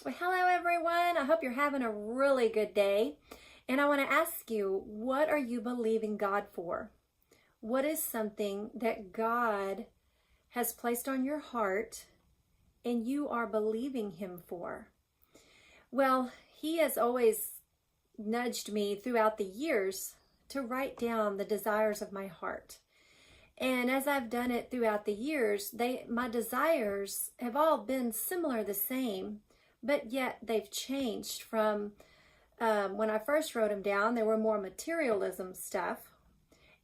Well, hello everyone. I hope you're having a really good day. And I want to ask you, what are you believing God for? What is something that God has placed on your heart and you are believing Him for? Well, He has always nudged me throughout the years to write down the desires of my heart. And as I've done it throughout the years, my desires have all been similar, the same, but yet they've changed from when I first wrote them down, there were more materialism stuff.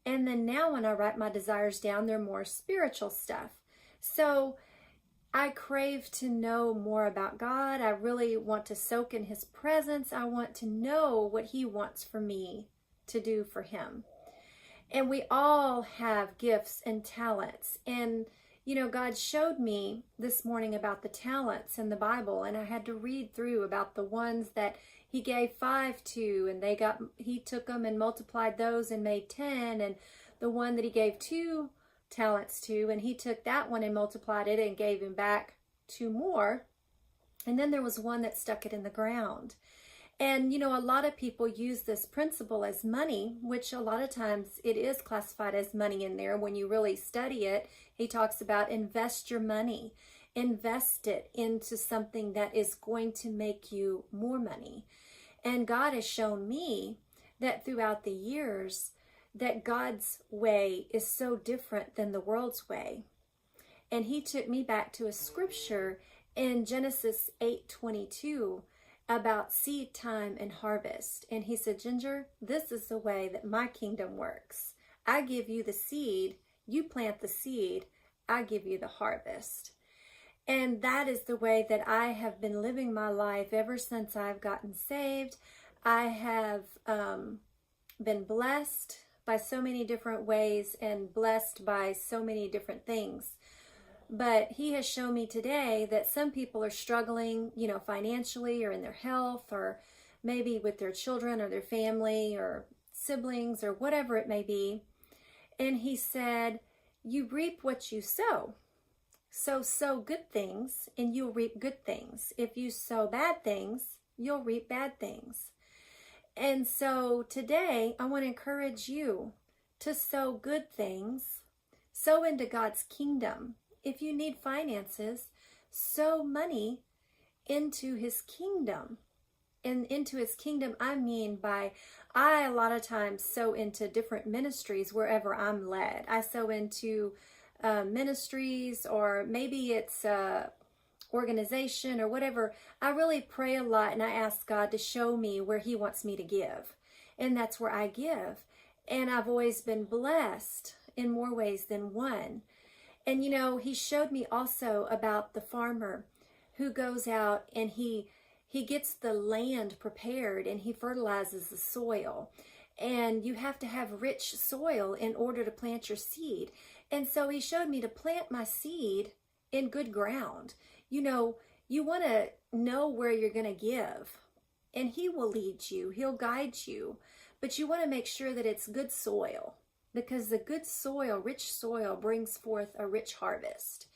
And then now when I write my desires down, they're more spiritual stuff. So I crave to know more about God. I really want to soak in His presence. I want to know what He wants for me to do for Him. And we all have gifts and talents. And, God showed me this morning about the talents in the Bible. And I had to read through about the ones that He gave 5 to. And He took them and multiplied those and made 10. And the one that He gave 2 talents to. And He took that one and multiplied it and gave him back 2 more. And then there was one that stuck it in the ground. And, a lot of people use this principle as money, which a lot of times it is classified as money in there. When you really study it, He talks about invest your money, invest it into something that is going to make you more money. And God has shown me that throughout the years, that God's way is so different than the world's way. And He took me back to a scripture in Genesis 8:22. About seed time and harvest. And He said, Ginger, this is the way that my kingdom works. I give you the seed, you plant the seed, I give you the harvest. And that is the way that I have been living my life ever since I've gotten saved. I have been blessed by so many different ways and blessed by so many different things. But He has shown me today that some people are struggling, financially or in their health or maybe with their children or their family or siblings or whatever it may be. And He said, you reap what you sow. So sow good things and you'll reap good things. If you sow bad things, you'll reap bad things. And so today I want to encourage you to sow good things, sow into God's kingdom. If you need finances, sow money into His kingdom. And into His kingdom, I mean I a lot of times sow into different ministries wherever I'm led. I sow into ministries, or maybe it's a organization or whatever. I really pray a lot and I ask God to show me where He wants me to give. And that's where I give. And I've always been blessed in more ways than one. And He showed me also about the farmer who goes out and he gets the land prepared and he fertilizes the soil. And you have to have rich soil in order to plant your seed. And so He showed me to plant my seed in good ground. You want to know where you're going to give. And He will lead you. He'll guide you. But you want to make sure that it's good soil. Because the good soil, rich soil, brings forth a rich harvest.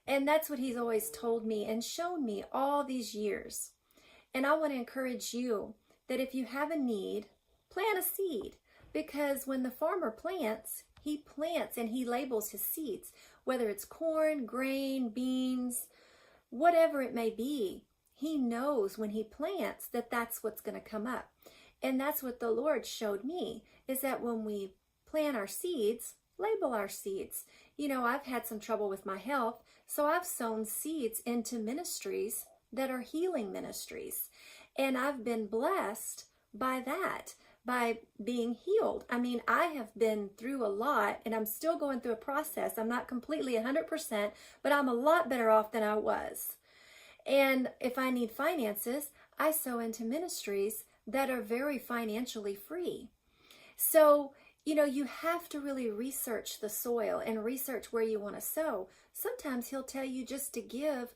And that's what He's always told me and shown me all these years. And I want to encourage you that if you have a need, plant a seed. Because when the farmer plants, he plants and he labels his seeds. Whether it's corn, grain, beans, whatever it may be, he knows when he plants that that's what's going to come up. And that's what the Lord showed me, is that when we plant our seeds, label our seeds. I've had some trouble with my health, so I've sown seeds into ministries that are healing ministries. And I've been blessed by that, by being healed. I have been through a lot and I'm still going through a process. I'm not completely 100%, but I'm a lot better off than I was. And if I need finances, I sow into ministries that are very financially free. So you have to really research the soil and research where you want to sow. Sometimes He'll tell you just to give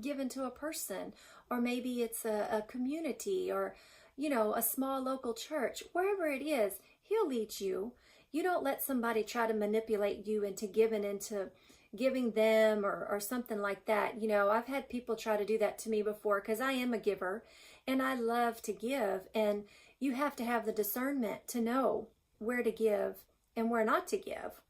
into a person, or maybe it's a community, or, a small local church. Wherever it is, He'll lead you. You don't let somebody try to manipulate you into giving into, giving them or something like that. You know, I've had people try to do that to me before because I am a giver and I love to give. And you have to have the discernment to know where to give and where not to give.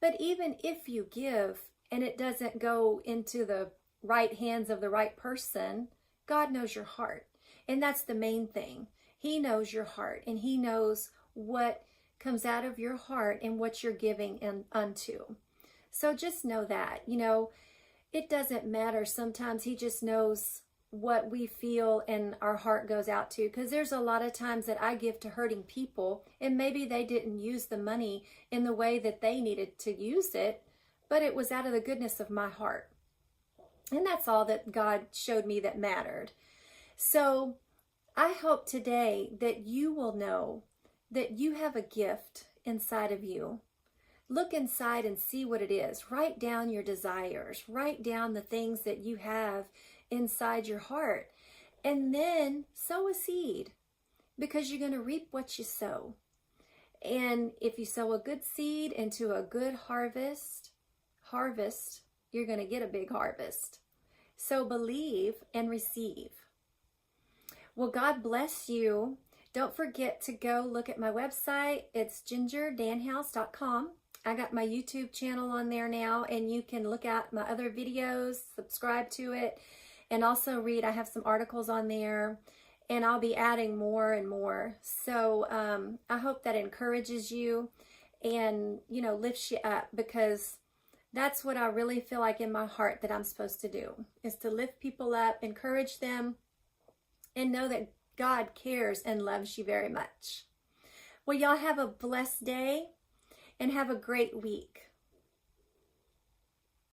But even if you give and it doesn't go into the right hands of the right person, God knows your heart. And that's the main thing. He knows your heart and he knows what comes out of your heart and what you're giving unto. So just know that, you know, it doesn't matter. Sometimes he just knows what we feel and our heart goes out to, because there's a lot of times that I give to hurting people and maybe they didn't use the money in the way that they needed to use it, but it was out of the goodness of my heart. And that's all that God showed me that mattered. So I hope today that you will know that you have a gift inside of you. Look inside and see what it is. Write down your desires. Write down the things that you have inside your heart. And then sow a seed, because you're going to reap what you sow. And if you sow a good seed into a good harvest, you're going to get a big harvest. So believe and receive. Well, God bless you. Don't forget to go look at my website. It's gingerdanhouse.com. I got my YouTube channel on there now, and you can look at my other videos, subscribe to it, and also read. I have some articles on there, and I'll be adding more and more. So I hope that encourages you and, you know, lifts you up, because that's what I really feel like in my heart that I'm supposed to do, is to lift people up, encourage them, and know that God cares and loves you very much. Well, y'all have a blessed day and have a great week.